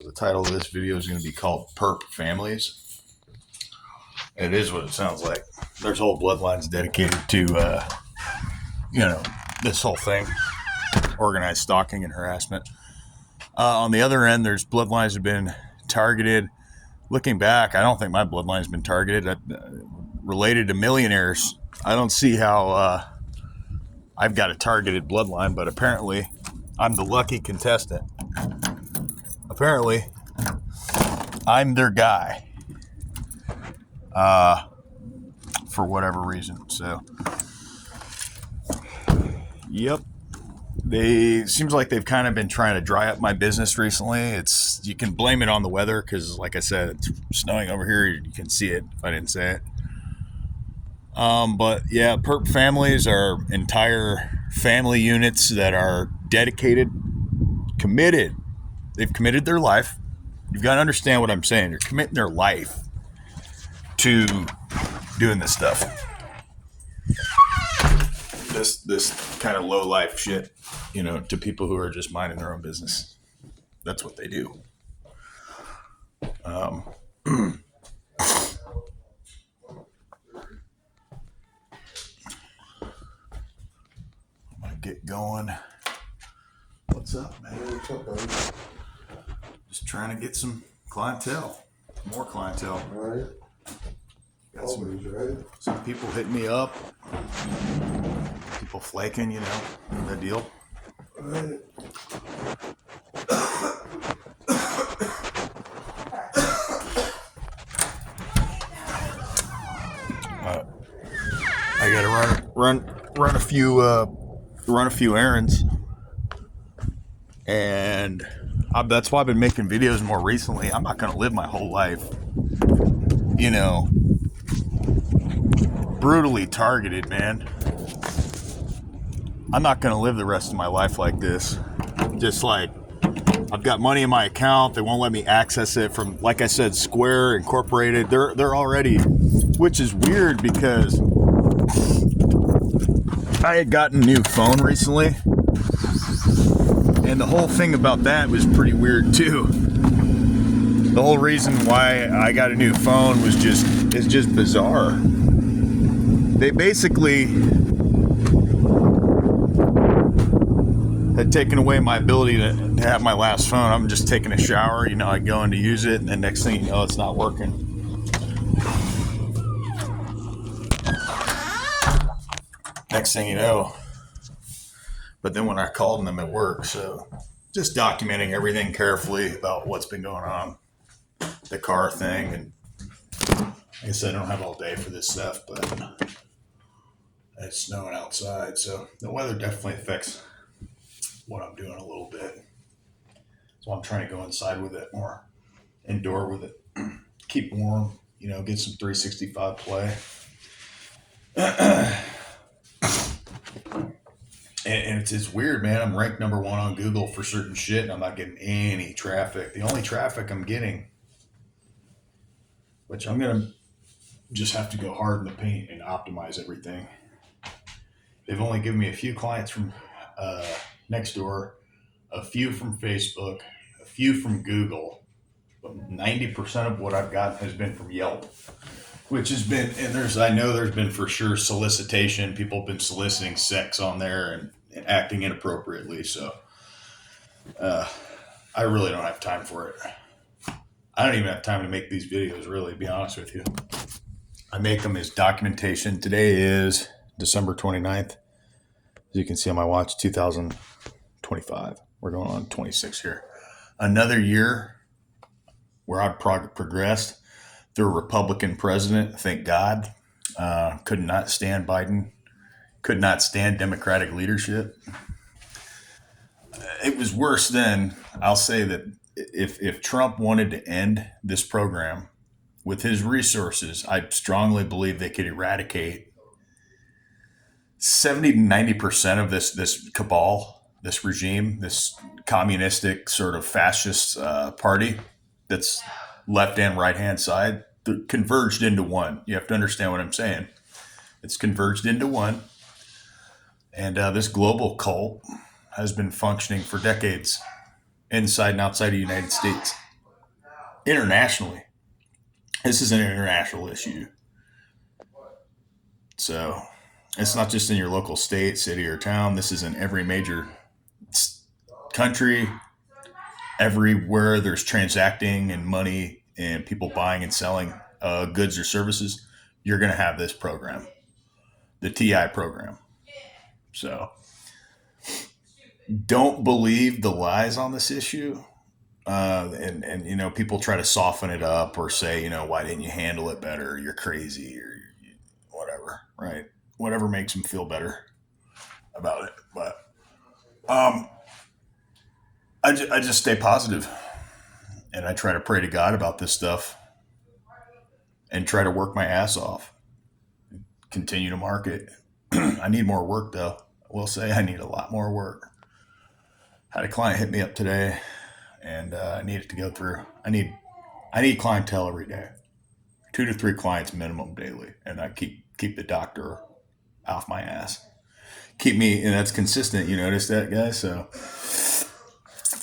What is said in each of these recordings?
The title of this video is going to be called Perp Families. It is what it sounds like. There's whole bloodlines dedicated to, this whole thing, organized stalking and harassment. On the other end, there's bloodlines have been targeted. Looking back, I don't think my bloodline's been targeted. Related to millionaires, I don't see how I've got a targeted bloodline, but apparently I'm the lucky contestant. Apparently, I'm their guy for whatever reason. So, yep. Seems like they've kind of been trying to dry up my business recently. You can blame it on the weather because, like I said, it's snowing over here. You can see it if I didn't say it. But yeah, Perp families are entire family units that are dedicated, committed. They've committed their life. You've got to understand what I'm saying. They're committing their life to doing this stuff. This kind of low life shit, to people who are just minding their own business. That's what they do. I might get going. What's up, man? What's up, buddy? Just trying to get some clientele, more clientele. All right. Got Always, right? some people hitting me up, people flaking, that deal. All right. I gotta run a few errands, and that's why I've been making videos more recently. I'm not gonna live my whole life, brutally targeted, man. I'm not gonna live the rest of my life like this. Just like I've got money in my account, they won't let me access it from, like I said, Square Incorporated. They're already, which is weird because I had gotten a new phone recently, and the whole thing about that was pretty weird too. The whole reason why I got a new phone was just bizarre. They basically had taken away my ability to have my last phone. I'm just taking a shower, I go in to use it, and then next thing you know, it's not working. Next thing you know. But then when I called them at work, so just documenting everything carefully about what's been going on, the car thing, and like I said, I don't have all day for this stuff, but it's snowing outside, so the weather definitely affects what I'm doing a little bit. So I'm trying to go inside with it, more indoor with it, keep warm, get some 365 play. And it's weird, man. I'm ranked number 1 on Google for certain shit, and I'm not getting any traffic. The only traffic I'm getting, which I'm going to just have to go hard in the paint and optimize everything. They've only given me a few clients from Nextdoor, a few from Facebook, a few from Google, but 90% of what I've gotten has been from Yelp, which has been, and I know there's been for sure solicitation. People have been soliciting sex on there and acting inappropriately. So I really don't have time for it. I don't even have time to make these videos, really, to be honest with you. I make them as documentation. Today is December 29th. As you can see on my watch, 2025. We're going on 26 here. Another year where I've progressed through a Republican president, thank God. Could not stand Biden. Could not stand Democratic leadership. It was worse then. I'll say that if Trump wanted to end this program with his resources, I strongly believe they could eradicate 70 to 90% of this cabal, this regime, this communistic sort of fascist party that's left and right hand side, converged into one. You have to understand what I'm saying. It's converged into one. And this global cult has been functioning for decades inside and outside of the United States. internationally. This is an international issue. So it's not just in your local state, city, or town. This is in every major country, everywhere there's transacting and money and people buying and selling goods or services. You're going to have this program, the TI program. So don't believe the lies on this issue. And you know, people try to soften it up or say, you know, why didn't you handle it better? You're crazy or whatever, right? Whatever makes them feel better about it. But I just stay positive and I try to pray to God about this stuff and try to work my ass off. Continue to market. I need more work though. I will say I need a lot more work. Had a client hit me up today and I need it to go through. I need clientele every day, 2 to 3 clients minimum daily, and I keep the doctor off my ass. Keep me, and that's consistent. You notice that, guys? So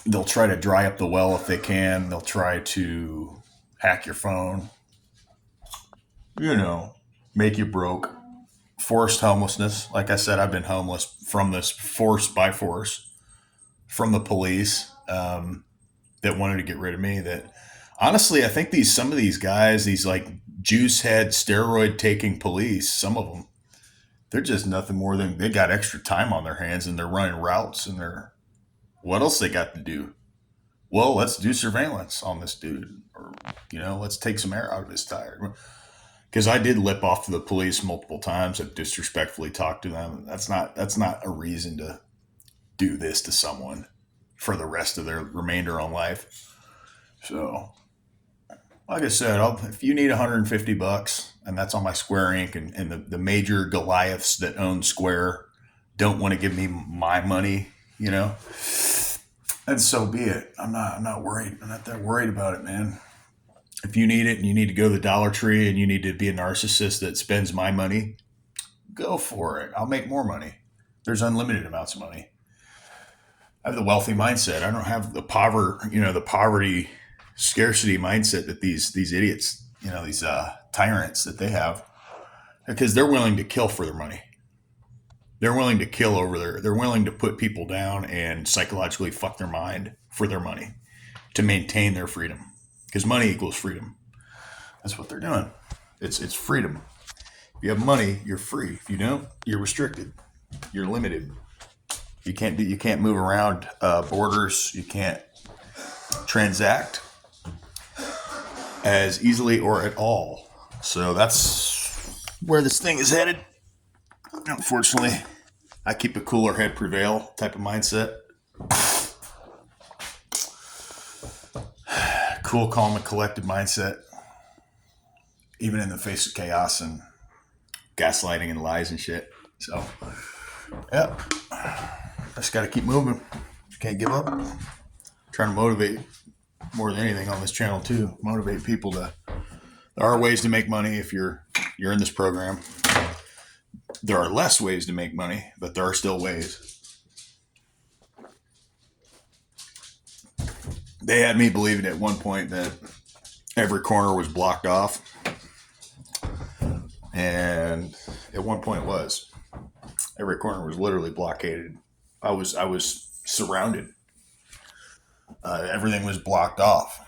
they'll try to dry up the well if they can. They'll try to hack your phone. You know, make you broke. Forced homelessness. Like I said, I've been homeless from this by force from the police. That wanted to get rid of me. That honestly, I think some of these guys, these like juice head steroid taking police, some of them, they're just nothing more than they got extra time on their hands and they're running routes and what else they got to do? Well, let's do surveillance on this dude, or you know, let's take some air out of his tire. Because I did lip off to the police multiple times. I've disrespectfully talked to them. That's not a reason to do this to someone for the rest of their remainder on life. So, like I said, if you need $150, and that's on my Square Inc. and the major Goliaths that own Square don't want to give me my money, you know, and so be it. I'm not worried. I'm not that worried about it, man. If you need it and you need to go to the Dollar Tree and you need to be a narcissist that spends my money, go for it. I'll make more money. There's unlimited amounts of money. I have the wealthy mindset. I don't have the poverty scarcity mindset that these idiots, you know, these tyrants that they have, because they're willing to kill for their money. They're willing to kill they're willing to put people down and psychologically fuck their mind for their money to maintain their freedom, because money equals freedom. That's what they're doing. It's freedom. If you have money, you're free. If you don't, you're restricted. You're limited. You can't move around borders. You can't transact as easily or at all. So that's where this thing is headed. Unfortunately, I keep a cooler head prevail type of mindset. Cool, calm, and collected mindset. Even in the face of chaos and gaslighting and lies and shit. So, yeah. Just got to keep moving. Can't give up. Trying to motivate more than anything on this channel too. Motivate people there are ways to make money if you're in this program. There are less ways to make money, but there are still ways. They had me believing at one point that every corner was blocked off. And at one point it was. Every corner was literally blockaded. I was surrounded. Everything was blocked off.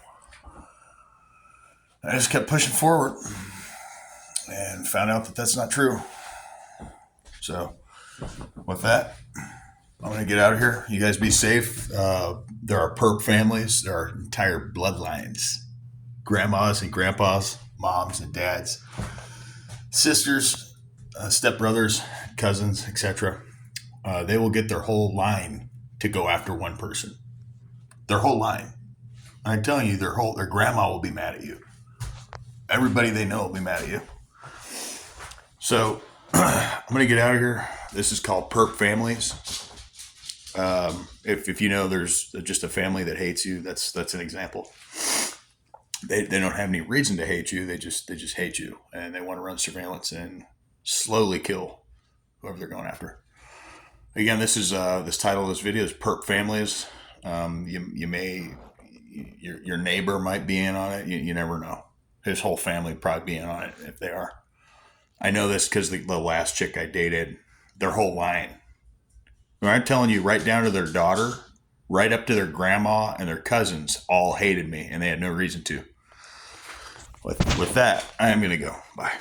I just kept pushing forward and found out that that's not true. So with that, I'm going to get out of here. You guys be safe. There are perp families. There are entire bloodlines. Grandmas and grandpas, moms and dads, sisters, stepbrothers, cousins, etc. They will get their whole line to go after one person. Their whole line. I'm telling you, their grandma will be mad at you. Everybody they know will be mad at you. So I'm going to get out of here. This is called Perp Families. If you know there's just a family that hates you, that's an example. They don't have any reason to hate you. They just hate you, and they want to run surveillance and slowly kill whoever they're going after. Again, this title of this video is Perp Families. You may your neighbor might be in on it. You never know. His whole family would probably be in on it if they are. I know this because the last chick I dated, their whole line. I'm telling you, right down to their daughter, right up to their grandma and their cousins, all hated me, and they had no reason to. With that, I am going to go. Bye.